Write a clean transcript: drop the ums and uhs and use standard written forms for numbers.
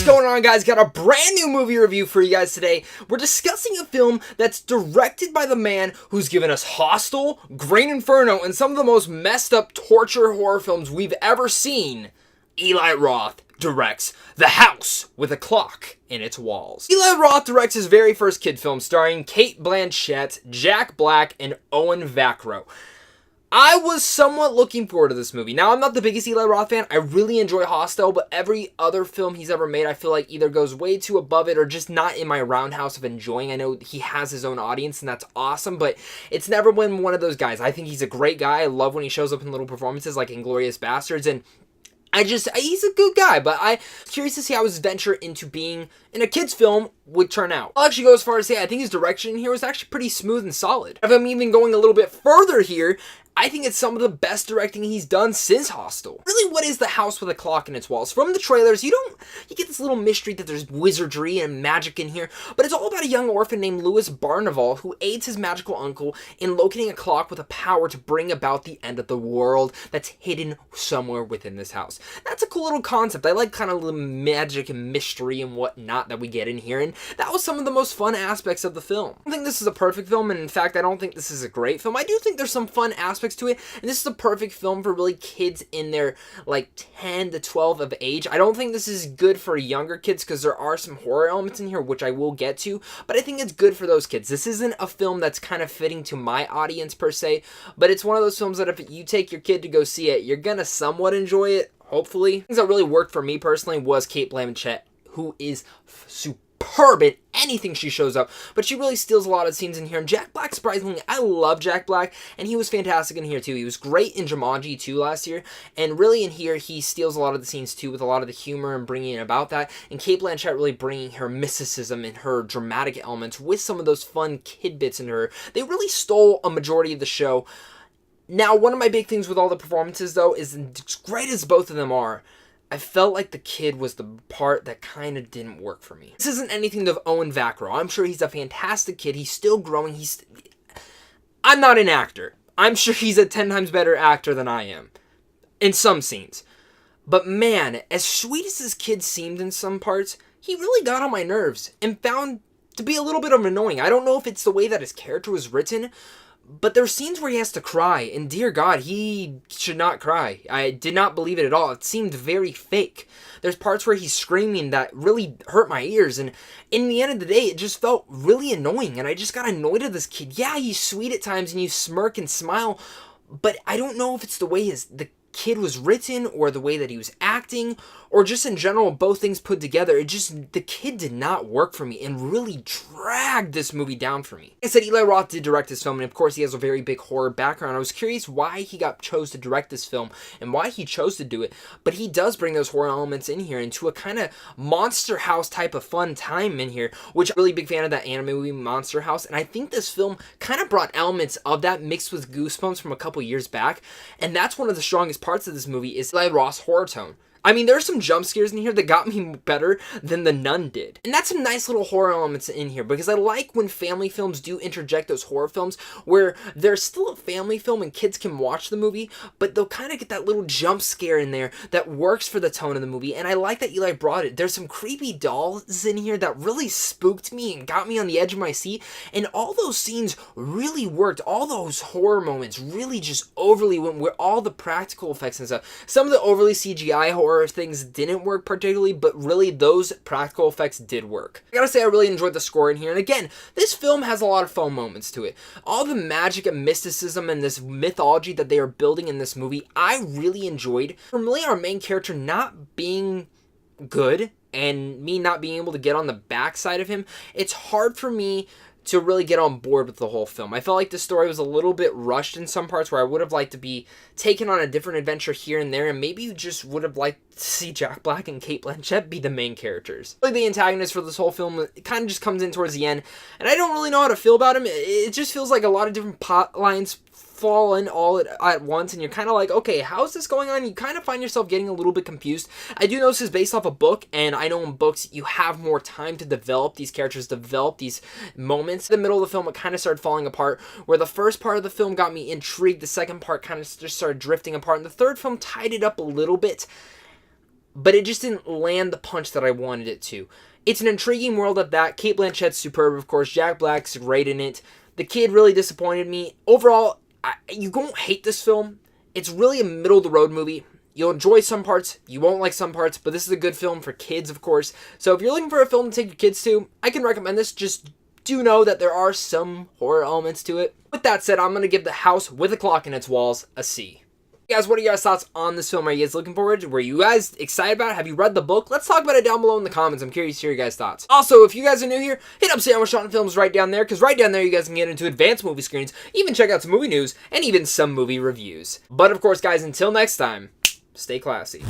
going on, guys? Got a brand new movie review for you guys today. We're discussing a film that's directed by the man who's given us Hostel, Green Inferno, and some of the most messed up torture horror films we've ever seen. Eli Roth directs The House with a Clock in Its Walls. Eli Roth directs his very first kid film starring Cate Blanchett, Jack Black, and Owen Vakro. I was somewhat looking forward to this movie. Now, I'm not the biggest Eli Roth fan. I really enjoy Hostel, but every other film he's ever made, I feel like either goes way too above it or just not in my roundhouse of enjoying. I know he has his own audience, and that's awesome, but it's never been one of those guys. I think he's a great guy. I love when he shows up in little performances like Inglourious Basterds, and he's a good guy, but I'm curious to see how his venture into being in a kid's film would turn out. I'll actually go as far as to say I think his direction here was actually pretty smooth and solid. If I'm even going a little bit further here, I think it's some of the best directing he's done since Hostel. Really, what is The House with a Clock in Its Walls? From the trailers, you get this little mystery that there's wizardry and magic in here, but it's all about a young orphan named Louis Barnaval who aids his magical uncle in locating a clock with a power to bring about the end of the world that's hidden somewhere within this house. That's a cool little concept. I like kind of the magic and mystery and whatnot that we get in here, and that was some of the most fun aspects of the film. I don't think this is a perfect film, and in fact, I don't think this is a great film. I do think there's some fun aspects to it, and this is a perfect film for really kids in their like 10 to 12 of age. I don't think this is good for younger kids because there are some horror elements in here which I will get to, but I think it's good for those kids. This isn't a film that's kind of fitting to my audience per se, but it's one of those films that if you take your kid to go see it, you're gonna somewhat enjoy it, hopefully. Things that really worked for me personally was Cate Blanchett, who is superb in anything she shows up, but she really steals a lot of scenes in here. And Jack Black, surprisingly, I love Jack Black, and he was fantastic in here too. He was great in Jumanji 2 last year, and really in here he steals a lot of the scenes too with a lot of the humor and bringing it about that, and Cate Blanchett really bringing her mysticism and her dramatic elements with some of those fun kid bits in her. They really stole a majority of the show. Now, one of my big things with all the performances though is, as great as both of them are, I felt like the kid was the part that kind of didn't work for me. This isn't anything of Owen Vakro. I'm sure he's a fantastic kid. He's still growing. I'm not an actor. I'm sure he's a 10 times better actor than I am in some scenes. But man, as sweet as this kid seemed in some parts, he really got on my nerves and found to be a little bit of annoying. I don't know if it's the way that his character was written, but there's scenes where he has to cry, and dear God, he should not cry. I did not believe it at all. It seemed very fake. There's parts where he's screaming that really hurt my ears, and in the end of the day, it just felt really annoying, and I just got annoyed at this kid. Yeah, he's sweet at times, and you smirk and smile, but I don't know if it's the way the kid was written or the way that he was acting or just in general both things put together. The kid did not work for me and really dragged this movie down for me. Like I said, Eli Roth did direct this film, and of course he has a very big horror background. I was curious why he chose to direct this film and why he chose to do it, but he does bring those horror elements in here into a kind of Monster House type of fun time in here, which I'm a really big fan of that anime movie Monster House, and I think this film kind of brought elements of that mixed with Goosebumps from a couple years back, and that's one of the strongest parts of this movie is Eli Roth's horror tone. I mean, there's some jump scares in here that got me better than The Nun did. And that's some nice little horror elements in here, because I like when family films do interject those horror films where there's still a family film and kids can watch the movie, but they'll kind of get that little jump scare in there that works for the tone of the movie, and I like that Eli brought it. There's some creepy dolls in here that really spooked me and got me on the edge of my seat, and all those scenes really worked. All those horror moments really just overly went where all the practical effects and stuff. Some of the overly CGI horror things didn't work particularly, but really those practical effects did work. I gotta say, I really enjoyed the score in here, and again, this film has a lot of fun moments to it. All the magic and mysticism and this mythology that they are building in this movie, I really enjoyed. From really our main character not being good and me not being able to get on the backside of him, it's hard for me to really get on board with the whole film. I felt like the story was a little bit rushed in some parts where I would have liked to be taken on a different adventure here and there, and maybe you just would have liked to see Jack Black and Cate Blanchett be the main characters. Like the antagonist for this whole film, it kind of just comes in towards the end, and I don't really know how to feel about him. It just feels like a lot of different plot lines fall in all at once, and you're kind of like, okay, how's this going on? You kind of find yourself getting a little bit confused. I do know this is based off a book, and I know in books you have more time to develop these characters, develop these moments. In the middle of the film, it kind of started falling apart, where the first part of the film got me intrigued, the second part kind of just started drifting apart, and the third film tied it up a little bit. but it just didn't land the punch that I wanted it to. It's an intriguing world at that. Cate Blanchett's superb, of course. Jack Black's great in it. The kid really disappointed me. Overall, you won't hate this film. It's really a middle-of-the-road movie. You'll enjoy some parts, you won't like some parts, but this is a good film for kids, of course. So if you're looking for a film to take your kids to, I can recommend this. Just do know that there are some horror elements to it. With that said, I'm going to give The House with a Clock in Its Walls a C. Guys, what are your guys' thoughts on this film? Are you guys looking forward to it? Were you guys excited about it? Have you read the book? Let's talk about it down below in the comments. I'm curious to hear your guys' thoughts. Also, if you guys are new here, hit up Sandwich Shot Films right down there, because right down there you guys can get into advanced movie screens, even check out some movie news, and even some movie reviews. But of course, guys, until next time, stay classy.